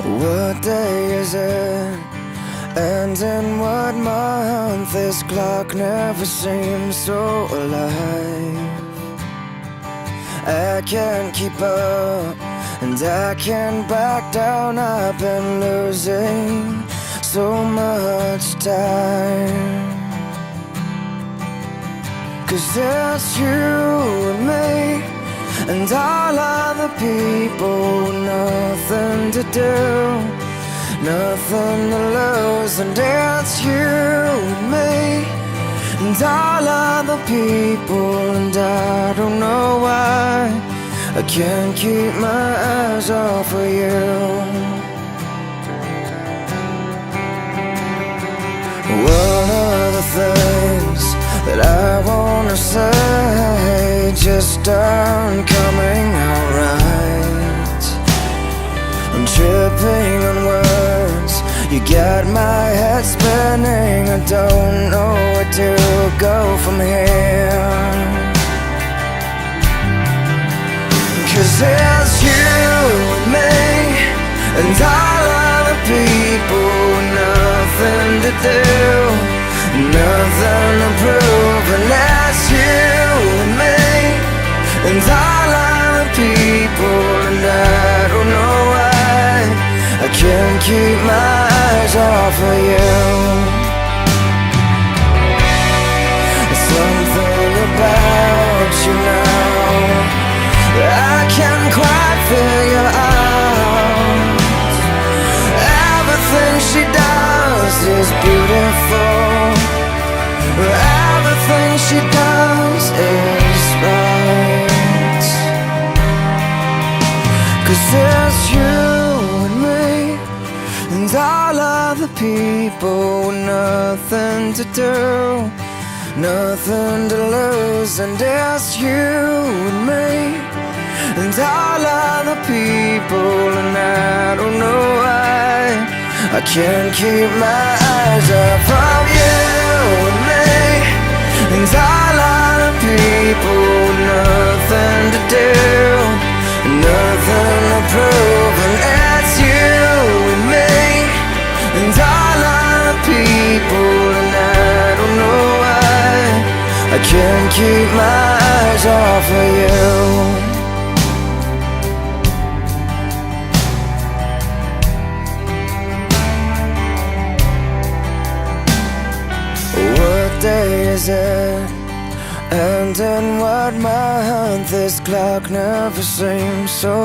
What day is it? And in what month? This clock never seems so alive. I can't keep up, and I can't back down. I've been losing so much time. 'Cause it's you and me, and all other people with nothing to do, nothing to lose. And it's you and me, and all other people. And I don't know why I can't keep my eyes off of you. One of the things that I wanna say just aren't coming out right. I'm tripping on words, you got my head spinning. I don't know where to go from here. 'Cause it's you and me, and all other people with nothing to do, nothing to prove. And that's you and me, and all other people. And I don't know why I can't keep my eyes off of you. There's something about you now that I can't quite figure out. Everything she does is beautiful, everything she does is right. 'Cause it's you and me, and all other people with nothing to do, nothing to lose. And it's you and me, and all other people. And I don't know why I can't keep my eyes off of you and me, and all other people with nothing to do, nothing to prove. And it's you and me, and all other people. And I don't know why I can't keep my eyes off of you. What day is it? And in what month? This clock never seems so